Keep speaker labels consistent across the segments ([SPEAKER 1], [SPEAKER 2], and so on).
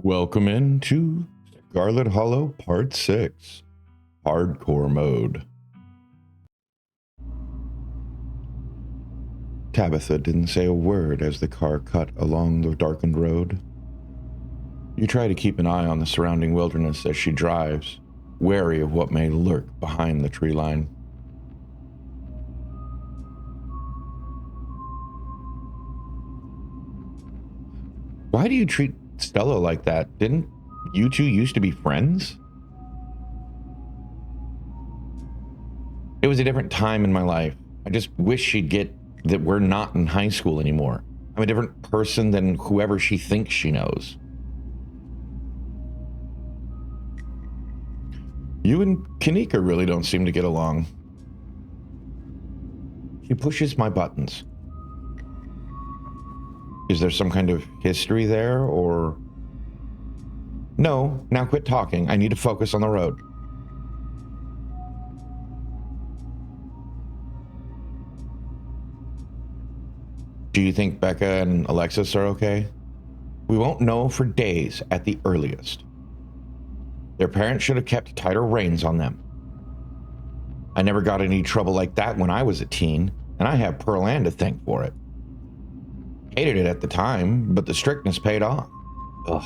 [SPEAKER 1] Welcome into Scarlet Hollow Part 6, Hardcore Mode. Tabitha didn't say a word as the car cut along the darkened road. You try to keep an eye on the surrounding wilderness as she drives, wary of what may lurk behind the tree line. Why do you treat Stella like that? Didn't you two used to be friends? It was a different time in my life. I just wish she'd get that we're not in high school anymore. I'm a different person than whoever she thinks she knows. You and Kanika really don't seem to get along. She pushes my buttons. Is there some kind of history there, or... No, now quit talking. I need to focus on the road. Do you think Becca and Alexis are okay? We won't know for days at the earliest. Their parents should have kept tighter reins on them. I never got any trouble like that when I was a teen, and I have Pearl Ann to thank for it. Hated it at the time, but the strictness paid off. Ugh,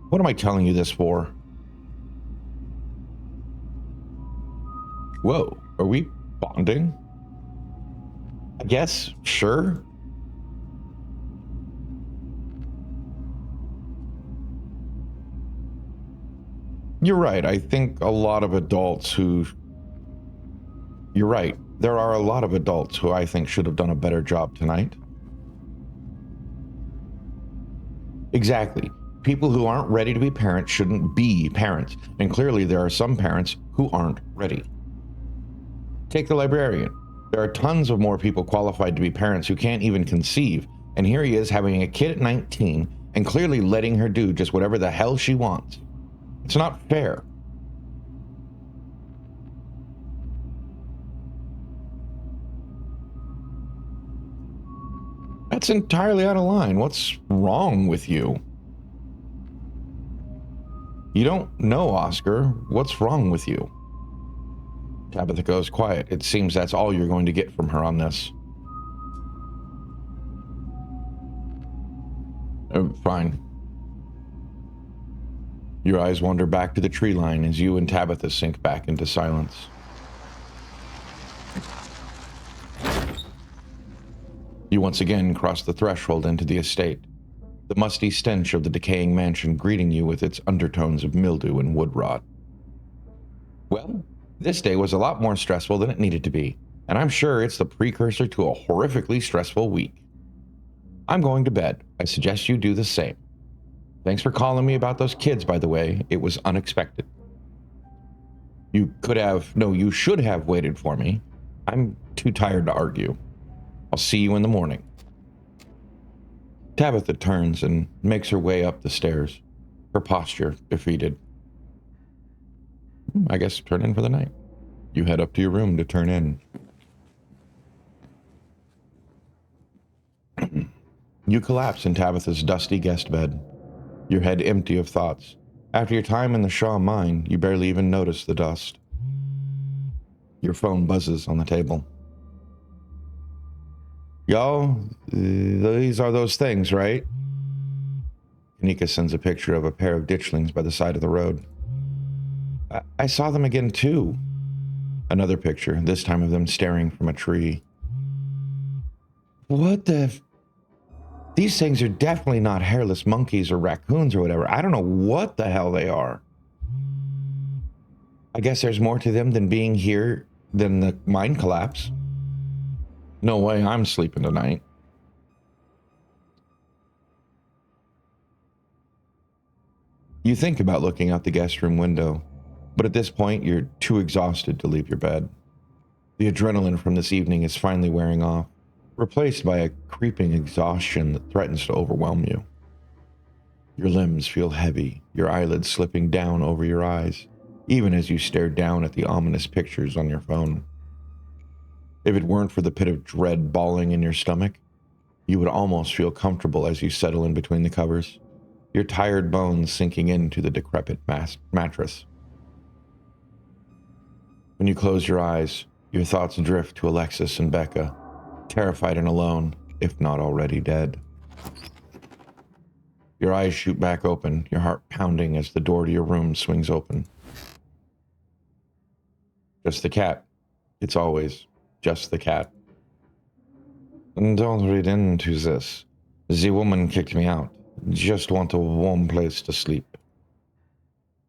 [SPEAKER 1] what am I telling you this for? Whoa, are we bonding? I guess, sure. You're right. I think a lot of adults who... You're right. There are a lot of adults who I think should have done a better job tonight. Exactly. People who aren't ready to be parents shouldn't be parents. And clearly there are some parents who aren't ready. Take the librarian. There are tons of more people qualified to be parents who can't even conceive. And here he is having a kid at 19 and clearly letting her do just whatever the hell she wants. It's not fair. That's entirely out of line. What's wrong with you? You don't know, Oscar. What's wrong with you? Tabitha goes quiet. It seems that's all you're going to get from her on this. Fine. Your eyes wander back to the tree line as you and Tabitha sink back into silence. You once again cross the threshold into the estate, the musty stench of the decaying mansion greeting you with its undertones of mildew and wood rot. Well, this day was a lot more stressful than it needed to be, and I'm sure it's the precursor to a horrifically stressful week. I'm going to bed. I suggest you do the same. Thanks for calling me about those kids, by the way. It was unexpected. You should have waited for me. I'm too tired to argue. I'll see you in the morning. Tabitha turns and makes her way up the stairs, her posture defeated. I guess turn in for the night. You head up to your room to turn in. You collapse in Tabitha's dusty guest bed, your head empty of thoughts. After your time in the Shaw mine, you barely even notice the dust. Your phone buzzes on the table. Y'all, these are those things, right? Kanika sends a picture of a pair of ditchlings by the side of the road. I saw them again, too. Another picture, this time of them staring from a tree. What the... These things are definitely not hairless monkeys or raccoons or whatever. I don't know what the hell they are. I guess there's more to them than being here than the mine collapse. No way I'm sleeping tonight. You think about looking out the guest room window, but at this point you're too exhausted to leave your bed. The adrenaline from this evening is finally wearing off, replaced by a creeping exhaustion that threatens to overwhelm you. Your limbs feel heavy, your eyelids slipping down over your eyes, even as you stare down at the ominous pictures on your phone. If it weren't for the pit of dread balling in your stomach, you would almost feel comfortable as you settle in between the covers. your tired bones sinking into the decrepit mattress. When you close your eyes, your thoughts drift to Alexis and Becca, terrified and alone, if not already dead. Your eyes shoot back open, your heart pounding as the door to your room swings open. Just the cat. It's always just the cat. Don't read into this. The woman kicked me out. Just want a warm place to sleep.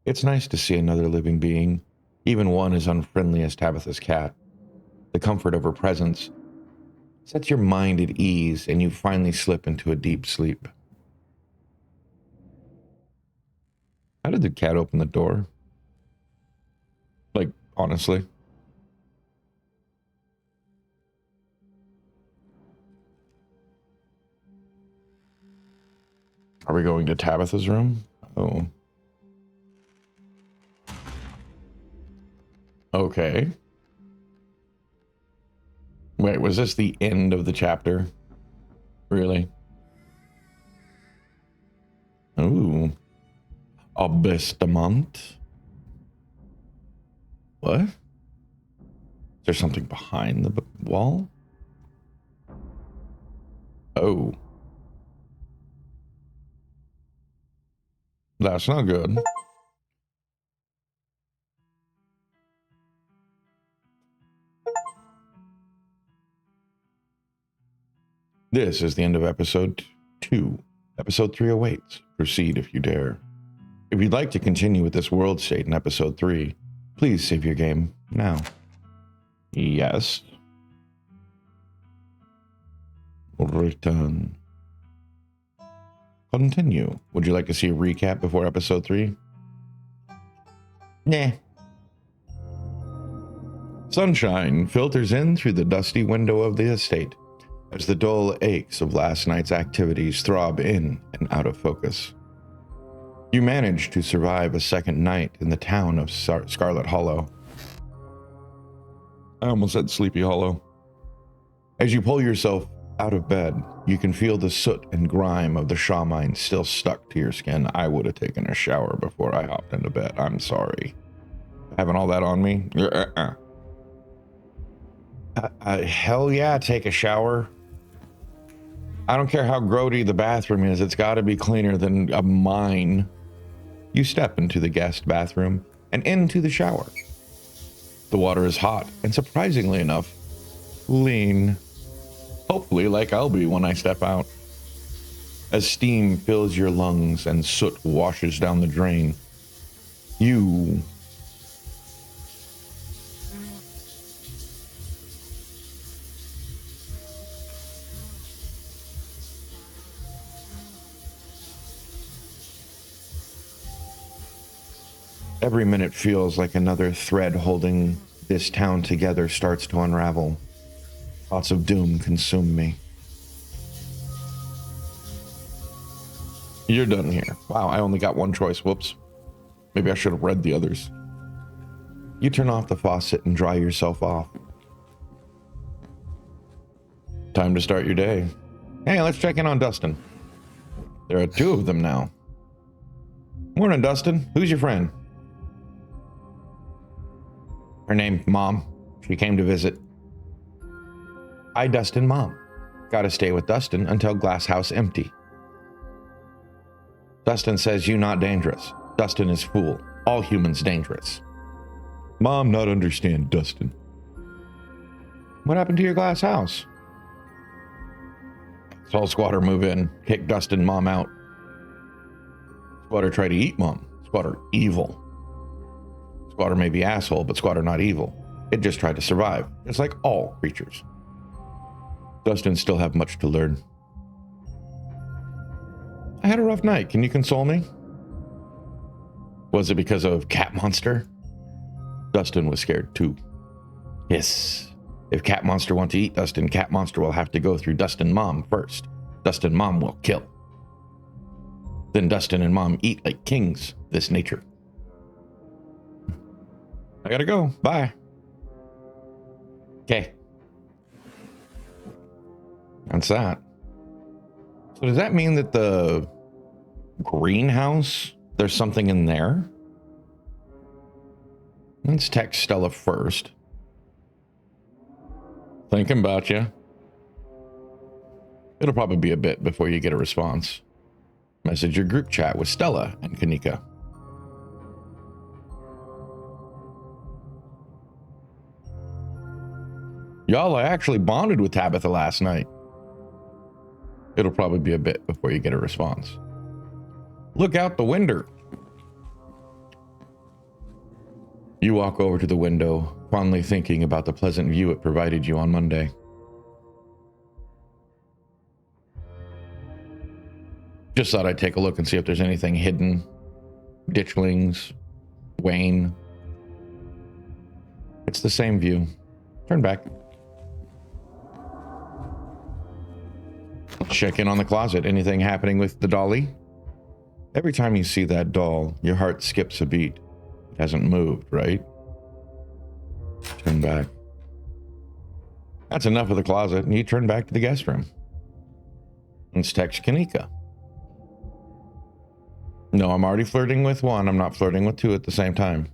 [SPEAKER 1] It's nice to see another living being, even one as unfriendly as Tabitha's cat. The comfort of her presence sets your mind at ease, and you finally slip into a deep sleep. How did the cat open the door? Like, honestly. Are we going to Tabitha's room? Oh. Okay. Wait, was this the end of the chapter? Really? Ooh. Abystamont. What? Is there something behind the wall? Oh. That's not good. This is the end of episode 2. Episode 3 awaits. Proceed if you dare. If you'd like to continue with this world state in episode 3, please save your game now. Yes. Return. Continue. Would you like to see a recap before episode 3? Nah. Sunshine filters in through the dusty window of the estate as the dull aches of last night's activities throb in and out of focus. You manage to survive a second night in the town of Scarlet Hollow. I almost said Sleepy Hollow. As you pull yourself out of bed, you can feel the soot and grime of the Shaw mine still stuck to your skin. I would have taken a shower before I hopped into bed. I'm sorry. Having all that on me? Hell yeah, take a shower. I don't care how grody the bathroom is. It's got to be cleaner than a mine. You step into the guest bathroom and into the shower. The water is hot and, surprisingly enough, lean. Hopefully like I'll be when I step out. As steam fills your lungs and soot washes down the drain, you every minute feels like another thread holding this town together starts to unravel. Thoughts of doom consume me. You're done here. Wow, I only got one choice. Whoops. Maybe I should have read the others. You turn off the faucet and dry yourself off. Time to start your day. Hey, let's check in on Dustin. There are 2 of them now. Morning, Dustin. Who's your friend? Her name, Mom. She came to visit. I, Dustin, Mom. Gotta stay with Dustin until glass house empty. Dustin says you not dangerous. Dustin is fool. All humans dangerous. Mom not understand Dustin. What happened to your glass house? Saw Squatter move in, kick Dustin Mom out. Squatter try to eat Mom. Squatter evil. Squatter may be asshole, but Squatter not evil. It just tried to survive, just like all creatures. Dustin still have much to learn. I had a rough night. Can you console me? Was it because of Cat Monster? Dustin was scared too. Yes. If Cat Monster want to eat Dustin, Cat Monster will have to go through Dustin Mom first. Dustin Mom will kill. Then Dustin and Mom eat like kings, this nature. I gotta go. Bye. Okay. That's that. So does that mean that the greenhouse? There's something in there? Let's text Stella first. Thinking about you. It'll probably be a bit before you get a response. Message your group chat with Stella and Kanika. Y'all, I actually bonded with Tabitha last night. It'll probably be a bit before you get a response. Look out the window. You walk over to the window, fondly thinking about the pleasant view it provided you on Monday. Just thought I'd take a look and see if there's anything hidden. Ditchlings, Wayne. It's the same view. Turn back. Check in on the closet. Anything happening with the dolly? Every time you see that doll, your heart skips a beat. It hasn't moved, right? Turn back. That's enough of the closet, and you turn back to the guest room. Let's text Kanika. No, I'm already flirting with one. I'm not flirting with two at the same time.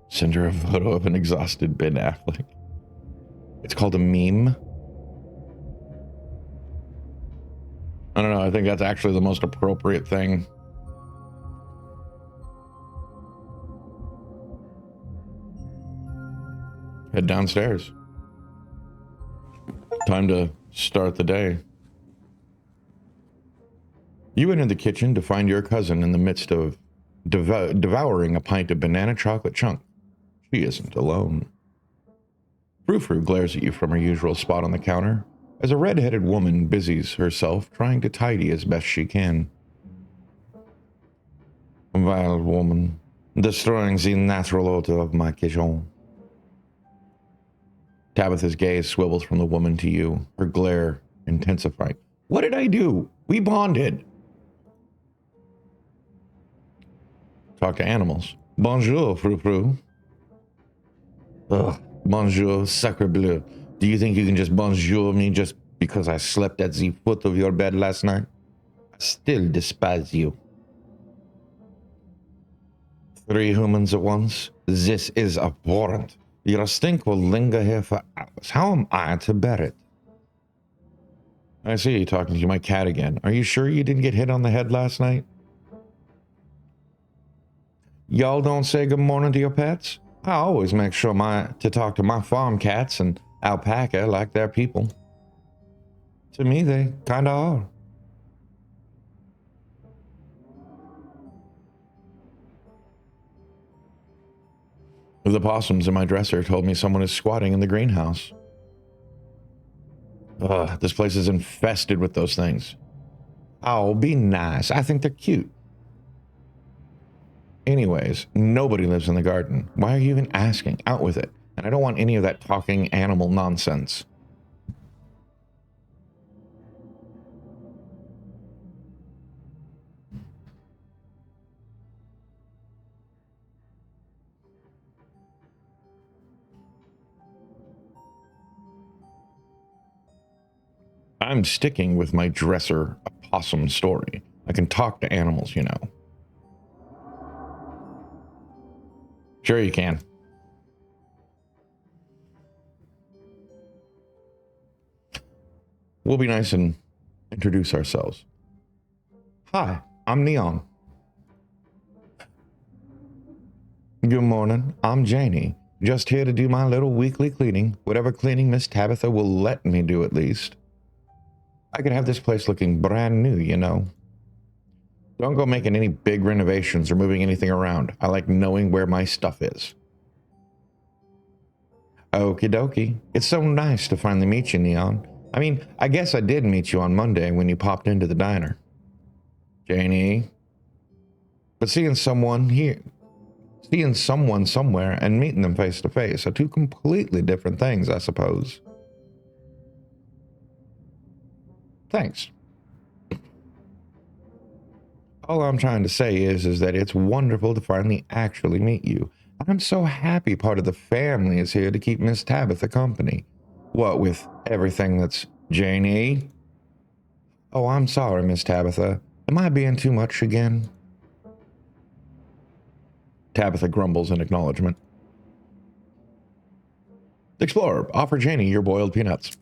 [SPEAKER 1] Send her a photo of an exhausted Ben Affleck. It's called a meme. I don't know. I think that's actually the most appropriate thing. Head downstairs. Time to start the day. You enter the kitchen to find your cousin in the midst of devouring a pint of banana chocolate chunk. She isn't alone. Frou-Frou glares at you from her usual spot on the counter as a red-headed woman busies herself trying to tidy as best she can. Vile woman, destroying the natural odor of my kitchen. Tabitha's gaze swivels from the woman to you, her glare intensifying. What did I do? We bonded. Talk to animals. Bonjour, Frou-Frou. Ugh, bonjour, sacre bleu. Do you think you can just bonjour me just because I slept at the foot of your bed last night? I still despise you. 3 humans at once? This is abhorrent. Your stink will linger here for hours. How am I to bear it? I see you talking to my cat again. Are you sure you didn't get hit on the head last night? Y'all don't say good morning to your pets? I always make sure to talk to my farm cats and alpaca like they're people. To me, they kinda are. The possums in my dresser told me someone is squatting in the greenhouse. Ugh, this place is infested with those things. Oh, be nice. I think they're cute. Anyways, nobody lives in the garden. Why are you even asking? Out with it. And I don't want any of that talking animal nonsense. I'm sticking with my dresser opossum story. I can talk to animals, you know. Sure you can. We'll be nice and introduce ourselves. Hi, I'm Neon. Good morning, I'm Janie. Just here to do my little weekly cleaning. Whatever cleaning Miss Tabitha will let me do at least. I could have this place looking brand new, you know. Don't go making any big renovations or moving anything around. I like knowing where my stuff is. Okie dokie. It's so nice to finally meet you, Neon. I mean, I guess I did meet you on Monday when you popped into the diner. Janie. But seeing someone somewhere and meeting them face to face are two completely different things, I suppose. Thanks. All I'm trying to say is that it's wonderful to finally actually meet you. I'm so happy part of the family is here to keep Miss Tabitha company. What with everything that's Janie? Oh, I'm sorry, Miss Tabitha. Am I being too much again? Tabitha grumbles in acknowledgement. Explorer, offer Janie your boiled peanuts.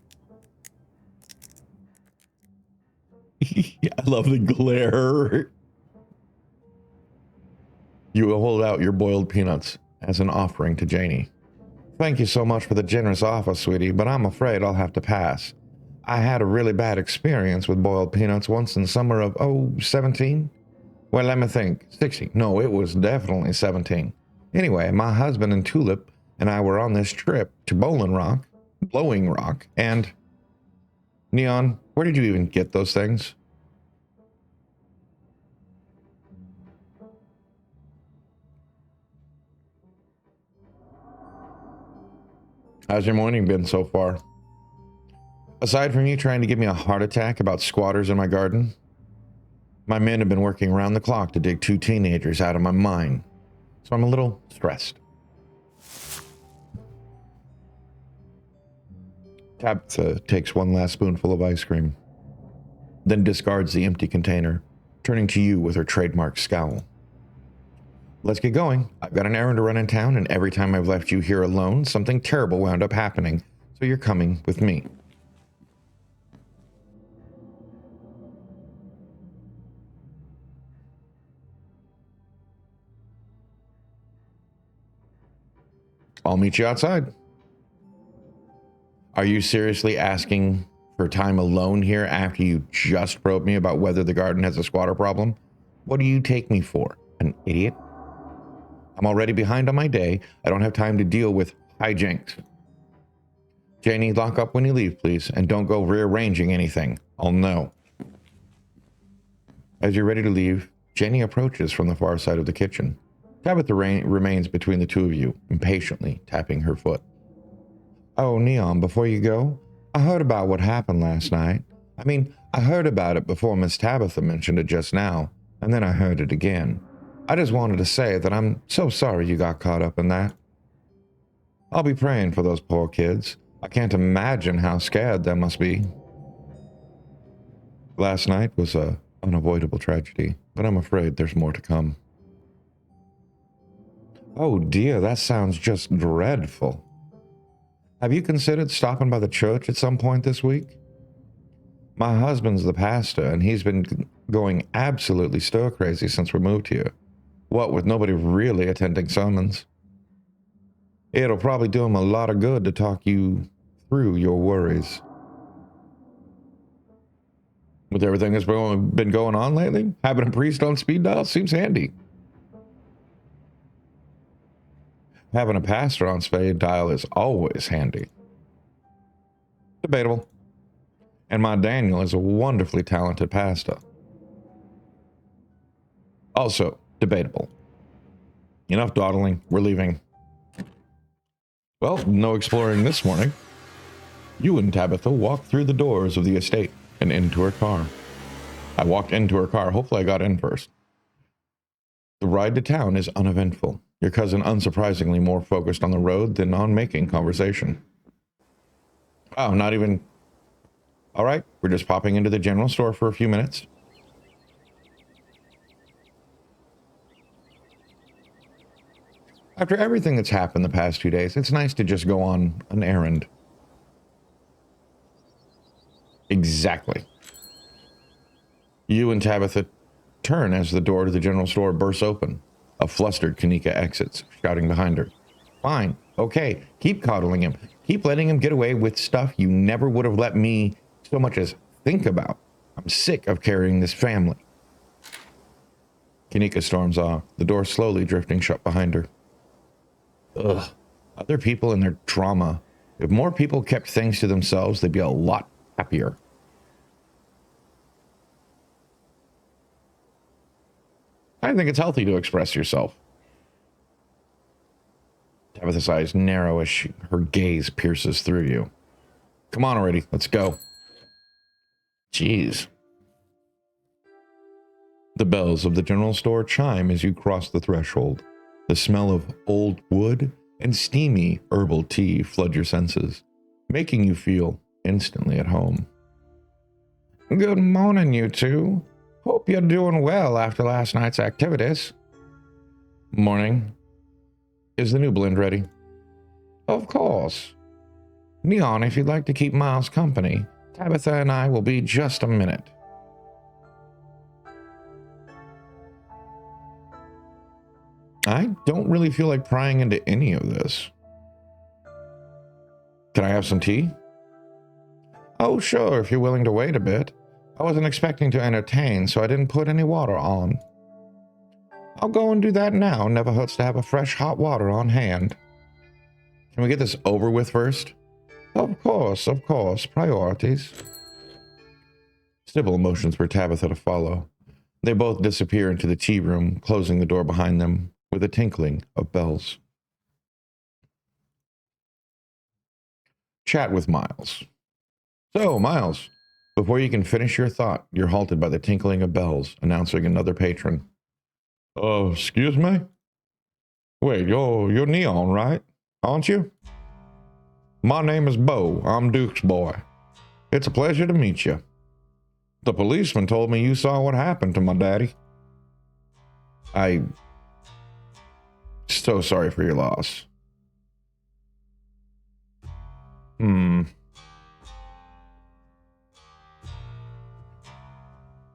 [SPEAKER 1] I love the glare. You hold out your boiled peanuts as an offering to Janie. Thank you so much for the generous offer, sweetie, but I'm afraid I'll have to pass. I had a really bad experience with boiled peanuts once in summer of, 17? Well, let me think. 60. No, it was definitely 17. Anyway, my husband and Tulip and I were on this trip to Blowing Rock, and... Neon, where did you even get those things? How's your morning been so far? Aside from you trying to give me a heart attack about squatters in my garden, my men have been working around the clock to dig 2 teenagers out of my mine, so I'm a little stressed. Tabitha takes one last spoonful of ice cream, then discards the empty container, turning to you with her trademark scowl. Let's get going. I've got an errand to run in town, and every time I've left you here alone, something terrible wound up happening, so you're coming with me. I'll meet you outside. Are you seriously asking for time alone here after you just probed me about whether the garden has a squatter problem? What do you take me for? An idiot? I'm already behind on my day. I don't have time to deal with hijinks. Janie, lock up when you leave, please, and don't go rearranging anything. I'll know. As you're ready to leave, Janie approaches from the far side of the kitchen. Tabitha remains between the two of you, impatiently tapping her foot. Oh, Neon, before you go, I heard about what happened last night. I heard about it before Miss Tabitha mentioned it just now, and then I heard it again. I just wanted to say that I'm so sorry you got caught up in that. I'll be praying for those poor kids. I can't imagine how scared they must be. Last night was a unavoidable tragedy, but I'm afraid there's more to come. Oh dear, that sounds just dreadful. Have you considered stopping by the church at some point this week? My husband's the pastor, and he's been going absolutely stir-crazy since we moved here. What with nobody really attending sermons. It'll probably do him a lot of good to talk you through your worries. With everything that's been going on lately, having a priest on speed dial seems handy. Having a pastor on speed dial is always handy. Debatable. And my Daniel is a wonderfully talented pastor. Also, debatable. Enough dawdling, we're leaving. Well, no exploring this morning. You and Tabitha walked through the doors of the estate and into her car. I walked into her car, hopefully I got in first. The ride to town is uneventful. Your cousin, unsurprisingly, more focused on the road than on making conversation. Oh, not even... All right, we're just popping into the general store for a few minutes. After everything that's happened the past 2 days, it's nice to just go on an errand. Exactly. You and Tabitha turn as the door to the general store bursts open. A flustered Kanika exits, shouting behind her. Fine, okay, keep coddling him. Keep letting him get away with stuff you never would have let me so much as think about. I'm sick of carrying this family. Kanika storms off, the door slowly drifting shut behind her. Ugh, other people and their drama. If more people kept things to themselves, they'd be a lot happier. I think it's healthy to express yourself. Tabitha's eyes narrow as her gaze pierces through you. Come on already, let's go. Jeez. The bells of the general store chime as you cross the threshold. The smell of old wood and steamy herbal tea flood your senses, making you feel instantly at home. Good morning, you two. Hope you're doing well after last night's activities. Morning. Is the new blend ready? Of course. Neon, if you'd like to keep Miles company, Tabitha and I will be just a minute. I don't really feel like prying into any of this. Can I have some tea? Oh, sure, if you're willing to wait a bit. I wasn't expecting to entertain, so I didn't put any water on. I'll go and do that now. Never hurts to have a fresh hot water on hand. Can we get this over with first? Of course. Priorities. Sybil motions for Tabitha to follow. They both disappear into the tea room, closing the door behind them with a tinkling of bells. Chat with Miles. So, Miles, before you can finish your thought, you're halted by the tinkling of bells, announcing another patron. Excuse me? Wait, you're Neon, right? Aren't you? My name is Bo. I'm Duke's boy. It's a pleasure to meet you. The policeman told me you saw what happened to my daddy. I'm so sorry for your loss.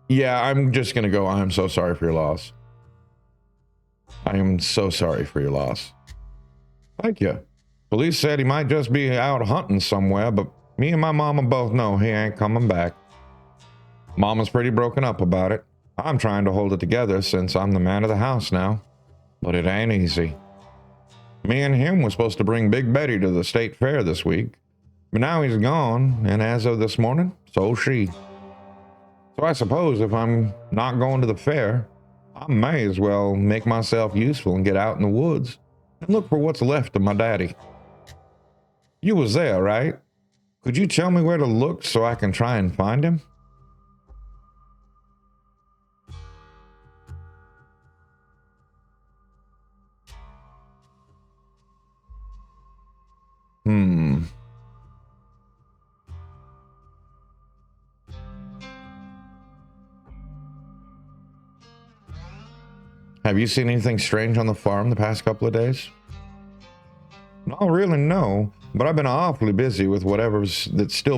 [SPEAKER 1] Yeah, I'm just gonna go, I'm so sorry for your loss. I am so sorry for your loss. Thank you. Police said he might just be out hunting somewhere, but me and my mama both know he ain't coming back. Mama's pretty broken up about it. I'm trying to hold it together since I'm the man of the house now, but it ain't easy. Me and him were supposed to bring Big Betty to the state fair this week, but now he's gone, and as of this morning, so is she. So I suppose if I'm not going to the fair, I may as well make myself useful and get out in the woods and look for what's left of my daddy. You was there, right? Could you tell me where to look so I can try and find him? Have you seen anything strange on the farm the past couple of days? Not really, no, but I've been awfully busy with everything that's still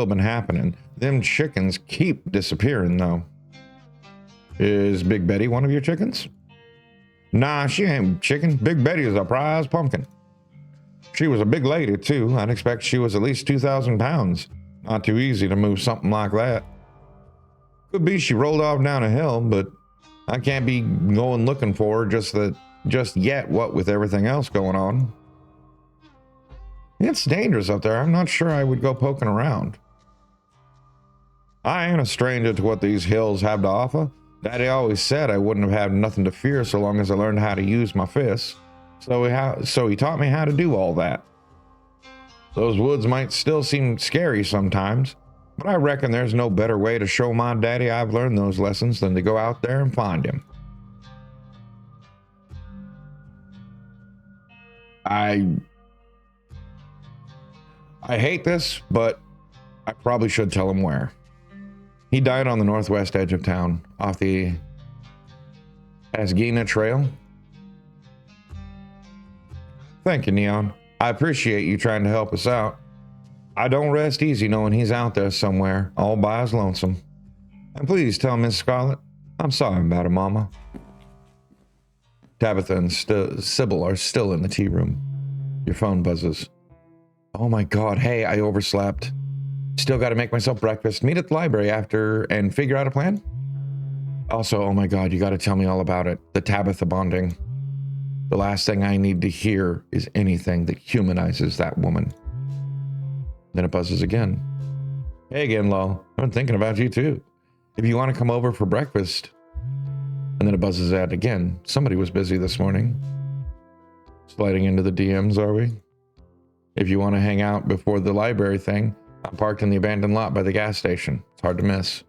[SPEAKER 1] been happening. Them chickens keep disappearing, though. Is Big Betty one of your chickens? Nah, she ain't chicken. Big Betty is a prize pumpkin. She was a big lady, too. I'd expect she was at least 2,000 pounds. Not too easy to move something like that. Could be she rolled off down a hill, but I can't be going looking for her just yet, what with everything else going on. It's dangerous up there. I'm not sure I would go poking around. I ain't a stranger to what these hills have to offer. Daddy always said I wouldn't have had nothing to fear so long as I learned how to use my fists. So he taught me how to do all that. Those woods might still seem scary sometimes, but I reckon there's no better way to show my daddy I've learned those lessons than to go out there and find him. I hate this, but I probably should tell him where. He died on the northwest edge of town, off the Asgina Trail. Thank you, Neon. I appreciate you trying to help us out. I don't rest easy knowing he's out there somewhere, all by his lonesome. And please tell Miss Scarlet, I'm sorry about her, Mama. Tabitha and Sybil are still in the tea room. Your phone buzzes. Oh my God, hey, I overslept. Still got to make myself breakfast, meet at the library after, and figure out a plan? Also, oh my God, you got to tell me all about it. The Tabitha bonding. The last thing I need to hear is anything that humanizes that woman. Then it buzzes again. Hey again, Lol. I've been thinking about you too. If you want to come over for breakfast. And then it buzzes out again. Somebody was busy this morning. Sliding into the DMs, are we? If you want to hang out before the library thing, I'm parked in the abandoned lot by the gas station. It's hard to miss.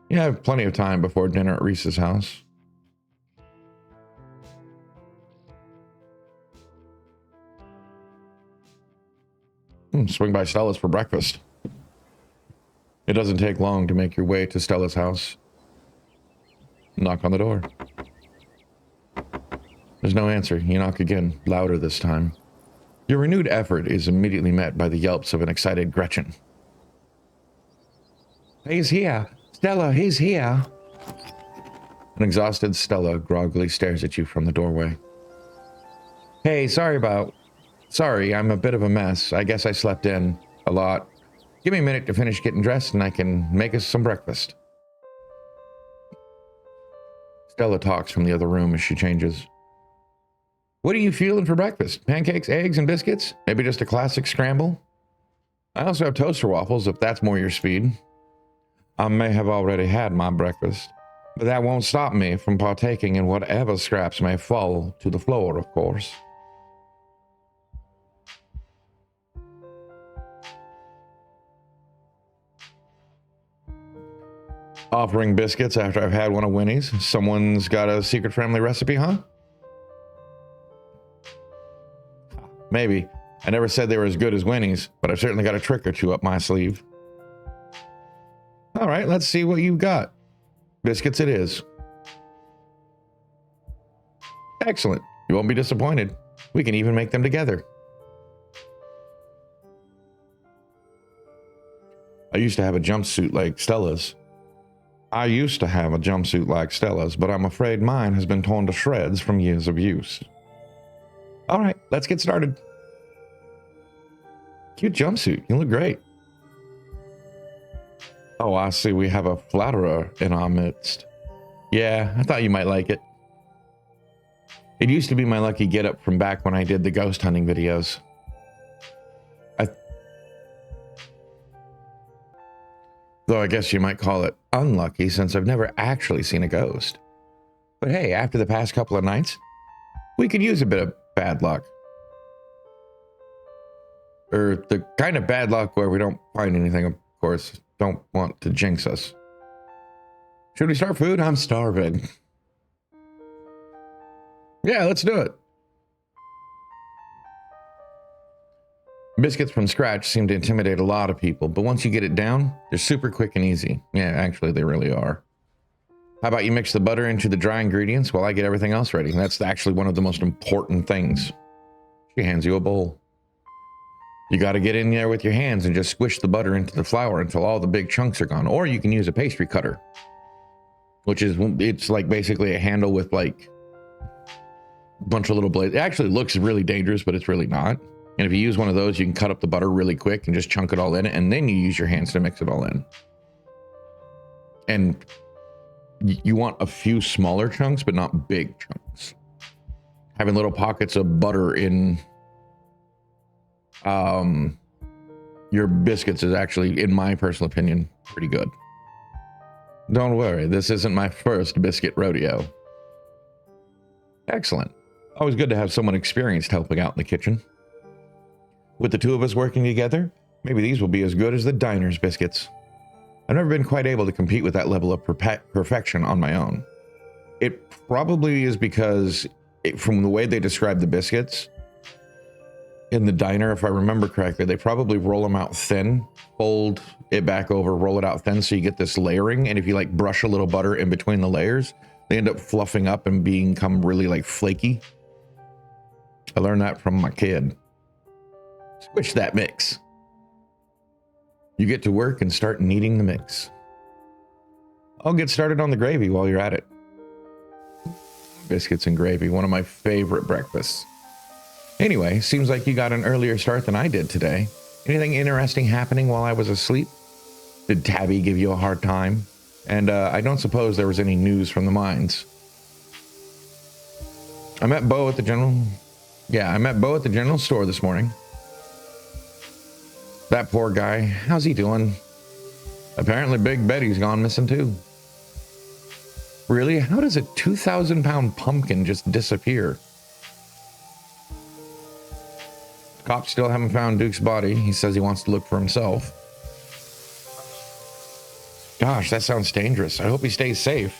[SPEAKER 1] You have plenty of time before dinner at Reese's house. Swing by Stella's for breakfast. It doesn't take long to make your way to Stella's house. Knock on the door. There's no answer. You knock again, louder this time. Your renewed effort is immediately met by the yelps of an excited Gretchen. He's here. Stella, he's here. An exhausted Stella groggily stares at you from the doorway. Hey, sorry, I'm a bit of a mess. I guess I slept in a lot. Give me a minute to finish getting dressed and I can make us some breakfast. Stella talks from the other room as she changes. What are you feeling for breakfast? Pancakes, eggs, and biscuits? Maybe just a classic scramble? I also have toaster waffles if that's more your speed. I may have already had my breakfast, but that won't stop me from partaking in whatever scraps may fall to the floor, of course. Offering biscuits after I've had one of Winnie's. Someone's got a secret family recipe, huh? Maybe. I never said they were as good as Winnie's, but I've certainly got a trick or two up my sleeve. All right, let's see what you've got. Biscuits it is. Excellent. You won't be disappointed. We can even make them together. I used to have a jumpsuit like Stella's, but I'm afraid mine has been torn to shreds from years of use. All right, let's get started. Cute jumpsuit. You look great. Oh, I see we have a flatterer in our midst. Yeah, I thought you might like it. It used to be my lucky get-up from back when I did the ghost hunting videos. Though I guess you might call it unlucky since I've never actually seen a ghost. But hey, after the past couple of nights, we could use a bit of bad luck. Or the kind of bad luck where we don't find anything, of course. Don't want to jinx us. Should we start food? I'm starving. Yeah, let's do it. Biscuits from scratch seem to intimidate a lot of people, but once you get it down, they're super quick and easy. Yeah, actually, they really are. How about you mix the butter into the dry ingredients while I get everything else ready? That's actually one of the most important things. She hands you a bowl. You got to get in there with your hands and just squish the butter into the flour until all the big chunks are gone. Or you can use a pastry cutter, it's like basically a handle with like a bunch of little blades. It actually looks really dangerous, but it's really not. And if you use one of those, you can cut up the butter really quick and just chunk it all in it. And then you use your hands to mix it all in. And you want a few smaller chunks, but not big chunks. Having little pockets of butter in your biscuits is actually, in my personal opinion, pretty good. Don't worry, this isn't my first biscuit rodeo. Excellent. Always good to have someone experienced helping out in the kitchen. With the two of us working together, maybe these will be as good as the diner's biscuits. I've never been quite able to compete with that level of perfection on my own. It probably is because, from the way they describe the biscuits, in the diner, if I remember correctly, they probably roll them out thin, fold it back over, roll it out thin so you get this layering. And if you like brush a little butter in between the layers, they end up fluffing up and become really like flaky. I learned that from my kid. Switch that mix. You get to work and start kneading the mix. I'll get started on the gravy while you're at it. Biscuits and gravy, one of my favorite breakfasts. Anyway, seems like you got an earlier start than I did today. Anything interesting happening while I was asleep? Did Tabby give you a hard time? And I don't suppose there was any news from the mines. I met Bo at the general store this morning. That poor guy, how's he doing? Apparently Big Betty's gone missing too. Really? How does a 2,000-pound pumpkin just disappear? Cops still haven't found Duke's body. He says he wants to look for himself. Gosh, that sounds dangerous. I hope he stays safe.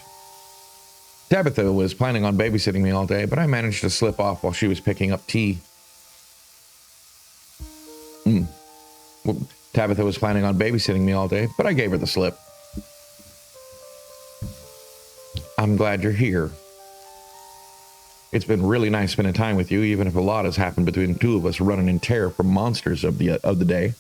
[SPEAKER 1] Tabitha was planning on babysitting me all day, but I managed to slip off while she was picking up tea. Well, Tabitha was planning on babysitting me all day, but I gave her the slip. I'm glad you're here. It's been really nice spending time with you, even if a lot has happened between the two of us running in terror from monsters of the day.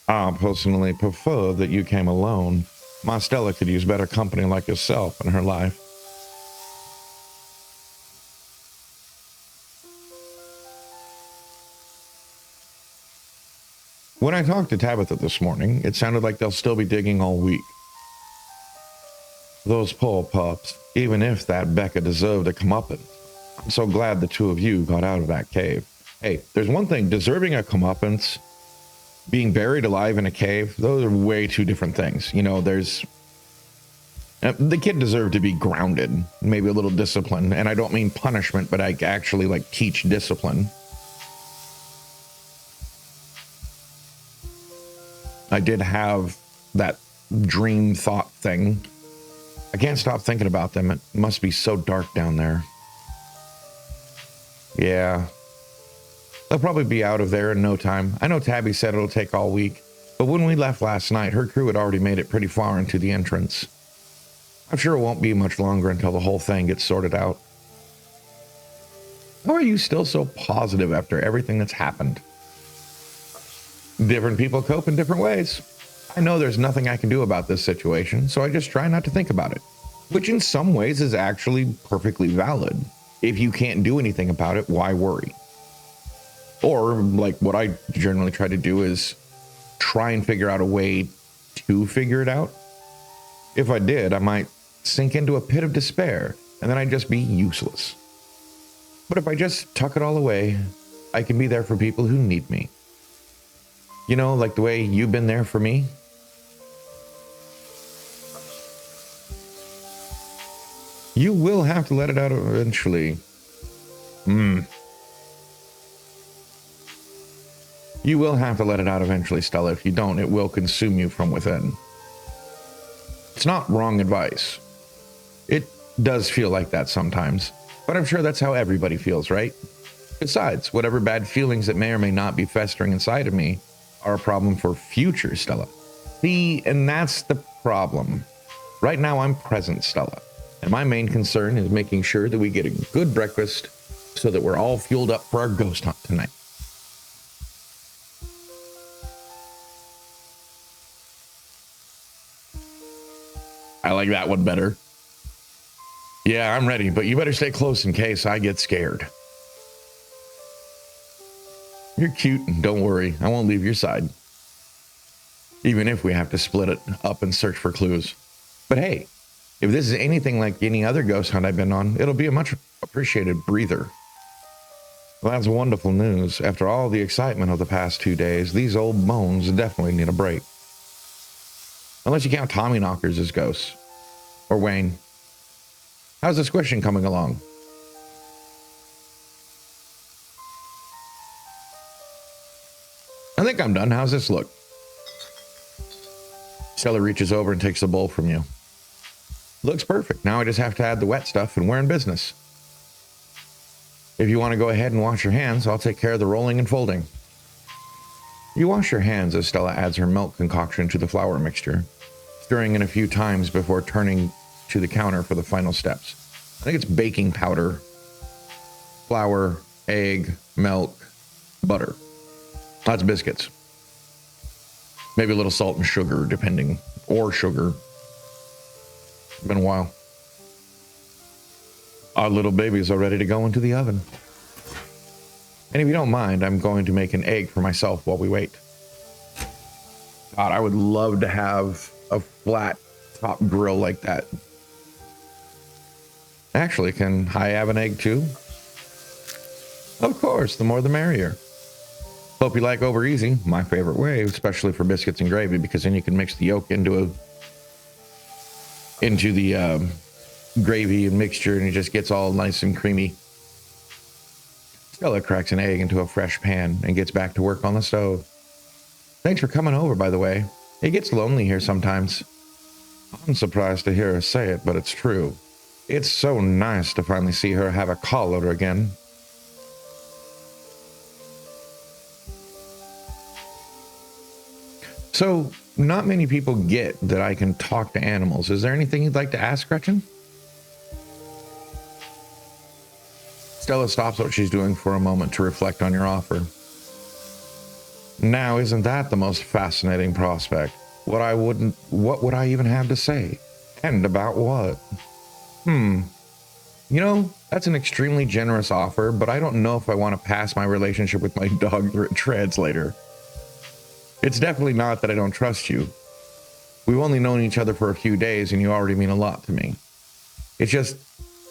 [SPEAKER 1] I personally prefer that you came alone. My Stella could use better company like yourself in her life. When I talked to Tabitha this morning, it sounded like they'll still be digging all week. Those poor pups, even if that Becca deserved a comeuppance. I'm so glad the two of you got out of that cave. Hey, there's one thing, deserving a comeuppance, being buried alive in a cave, those are way two different things. You know, there's... the kid deserved to be grounded, maybe a little discipline, and I don't mean punishment, but I actually, like, teach discipline. I did have that dream thought thing. I can't stop thinking about them. It must be so dark down there. Yeah. They'll probably be out of there in no time. I know Tabby said it'll take all week, but when we left last night, her crew had already made it pretty far into the entrance. I'm sure it won't be much longer until the whole thing gets sorted out. How are you still so positive after everything that's happened? Different people cope in different ways. I know there's nothing I can do about this situation, so I just try not to think about it, which in some ways is actually perfectly valid. If you can't do anything about it, why worry? Or, like, what I generally try to do is try and figure out a way to figure it out. If I did, I might sink into a pit of despair, and then I'd just be useless. But if I just tuck it all away, I can be there for people who need me. You know, like the way you've been there for me. You will have to let it out eventually. You will have to let it out eventually, Stella. If you don't, it will consume you from within. It's not wrong advice. It does feel like that sometimes, but I'm sure that's how everybody feels, right? Besides, whatever bad feelings that may or may not be festering inside of me are a problem for future Stella. See, and that's the problem. Right now, I'm present, Stella. And my main concern is making sure that we get a good breakfast so that we're all fueled up for our ghost hunt tonight. I like that one better. Yeah, I'm ready, but you better stay close in case I get scared. You're cute, and don't worry, I won't leave your side. Even if we have to split it up and search for clues. But hey, if this is anything like any other ghost hunt I've been on, it'll be a much appreciated breather. Well, that's wonderful news. After all the excitement of the past 2 days, these old bones definitely need a break. Unless you count Tommy Knockers as ghosts. Or Wayne. How's the squishing coming along? I think I'm done. How's this look? Stella reaches over and takes the bowl from you. Looks perfect. Now I just have to add the wet stuff and we're in business. If you want to go ahead and wash your hands, I'll take care of the rolling and folding. You wash your hands as Stella adds her milk concoction to the flour mixture, stirring in a few times before turning to the counter for the final steps. I think it's baking powder, flour, egg, milk, butter. That's biscuits. Maybe a little salt and sugar, depending. Or sugar. It's been a while. Our little babies are ready to go into the oven. And if you don't mind, I'm going to make an egg for myself while we wait. God, I would love to have a flat top grill like that. Actually, can I have an egg too? Of course, the more the merrier. Hope you like over easy, my favorite way, especially for biscuits and gravy, because then you can mix the yolk into the gravy and mixture, and it just gets all nice and creamy. Stella cracks an egg into a fresh pan and gets back to work on the stove. Thanks for coming over, by the way. It gets lonely here sometimes. I'm surprised to hear her say it, but it's true. It's so nice to finally see her have a caller again. So, not many people get that I can talk to animals. Is there anything you'd like to ask, Gretchen? Stella stops what she's doing for a moment to reflect on your offer. Now, isn't that the most fascinating prospect? What would I even have to say? And about what? You know, that's an extremely generous offer, but I don't know if I want to pass my relationship with my dog through a translator. It's definitely not that I don't trust you. We've only known each other for a few days, and you already mean a lot to me. It's just,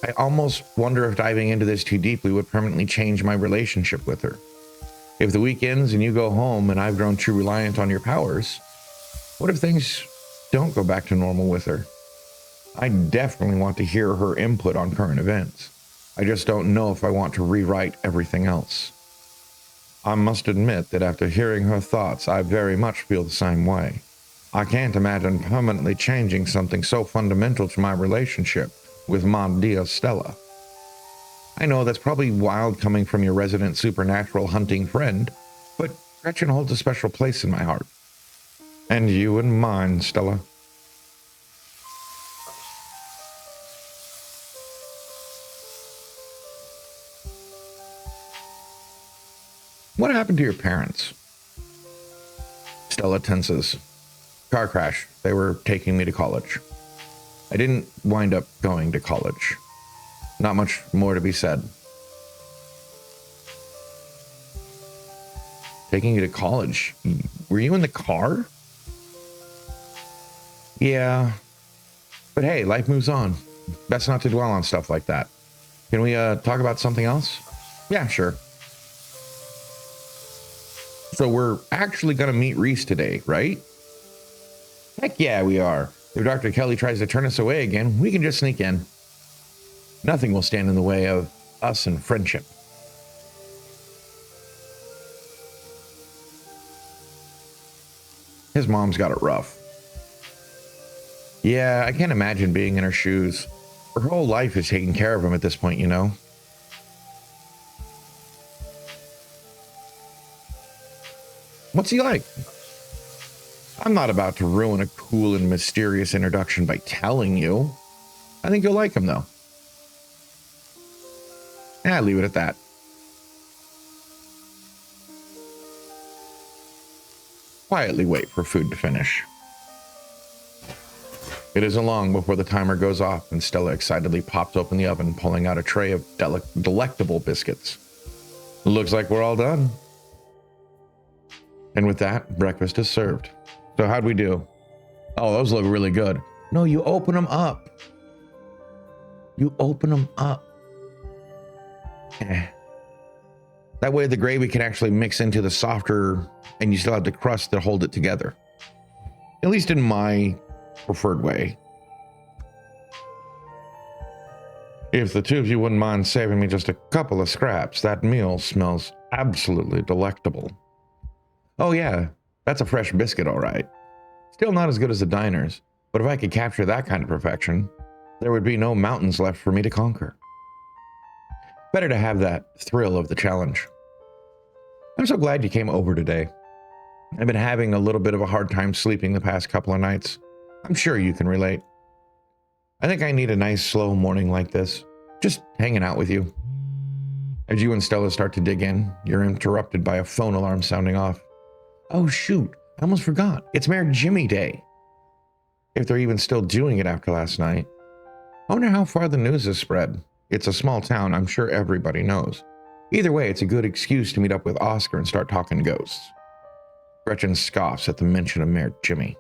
[SPEAKER 1] I almost wonder if diving into this too deeply would permanently change my relationship with her. If the week ends and you go home and I've grown too reliant on your powers, what if things don't go back to normal with her? I definitely want to hear her input on current events. I just don't know if I want to rewrite everything else. I must admit that after hearing her thoughts, I very much feel the same way. I can't imagine permanently changing something so fundamental to my relationship with my dear Stella. I know that's probably wild coming from your resident supernatural hunting friend, but Gretchen holds a special place in my heart. And you and mine, Stella. What happened to your parents? Stella tenses. Car crash. They were taking me to college. I didn't wind up going to college. Not much more to be said. Taking you to college? Were you in the car? Yeah. But hey, life moves on. Best not to dwell on stuff like that. Can we talk about something else? Yeah, sure. So we're actually going to meet Reese today, right? Heck yeah, we are. If Dr. Kelly tries to turn us away again, we can just sneak in. Nothing will stand in the way of us and friendship. His mom's got it rough. Yeah, I can't imagine being in her shoes. Her whole life is taking care of him at this point, you know? What's he like? I'm not about to ruin a cool and mysterious introduction by telling you. I think you'll like him, though. Yeah, leave it at that. Quietly wait for food to finish. It isn't long before the timer goes off and Stella excitedly pops open the oven, pulling out a tray of delectable biscuits. Looks like we're all done. And with that, breakfast is served. So how'd we do? Oh, those look really good. No, you open them up. You open them up. That way the gravy can actually mix into the softer, and you still have the crust to hold it together. At least in my preferred way. If the two of you wouldn't mind saving me just a couple of scraps, that meal smells absolutely delectable. Oh yeah, that's a fresh biscuit, all right. Still not as good as the diners, but if I could capture that kind of perfection, there would be no mountains left for me to conquer. Better to have that thrill of the challenge. I'm so glad you came over today. I've been having a little bit of a hard time sleeping the past couple of nights. I'm sure you can relate. I think I need a nice slow morning like this, just hanging out with you. As you and Stella start to dig in, you're interrupted by a phone alarm sounding off. Oh shoot, I almost forgot. It's Mayor Jimmy Day. If they're even still doing it after last night. I wonder how far the news has spread. It's a small town, I'm sure everybody knows. Either way, it's a good excuse to meet up with Oscar and start talking ghosts. Gretchen scoffs at the mention of Mayor Jimmy.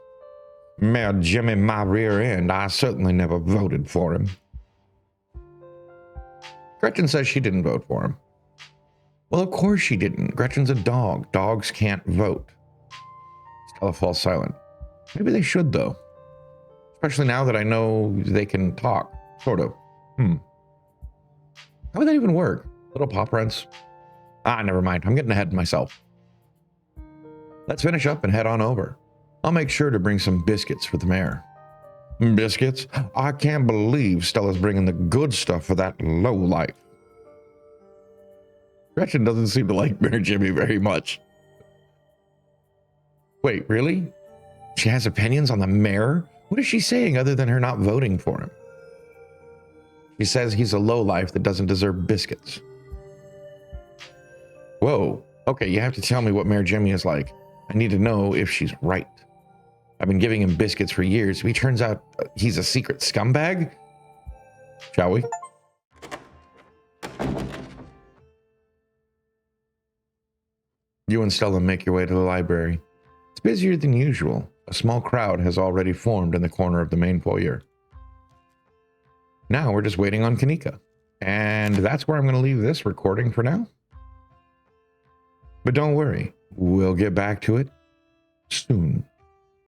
[SPEAKER 1] Mayor Jimmy, my rear end, I certainly never voted for him. Gretchen says she didn't vote for him. Well, of course she didn't. Gretchen's a dog. Dogs can't vote. Stella falls silent. Maybe they should, though. Especially now that I know they can talk. Sort of. How would that even work? Little paw prints? Never mind. I'm getting ahead of myself. Let's finish up and head on over. I'll make sure to bring some biscuits for the mayor. Biscuits? I can't believe Stella's bringing the good stuff for that lowlife. Gretchen doesn't seem to like Mayor Jimmy very much. Wait, really? She has opinions on the mayor? What is she saying other than her not voting for him? She says he's a lowlife that doesn't deserve biscuits. Whoa. Okay, you have to tell me what Mayor Jimmy is like. I need to know if she's right. I've been giving him biscuits for years. If he turns out he's a secret scumbag, shall we? You and Stella make your way to the library. It's busier than usual. A small crowd has already formed in the corner of the main foyer. Now we're just waiting on Kanika. And that's where I'm going to leave this recording for now. But don't worry, we'll get back to it soon.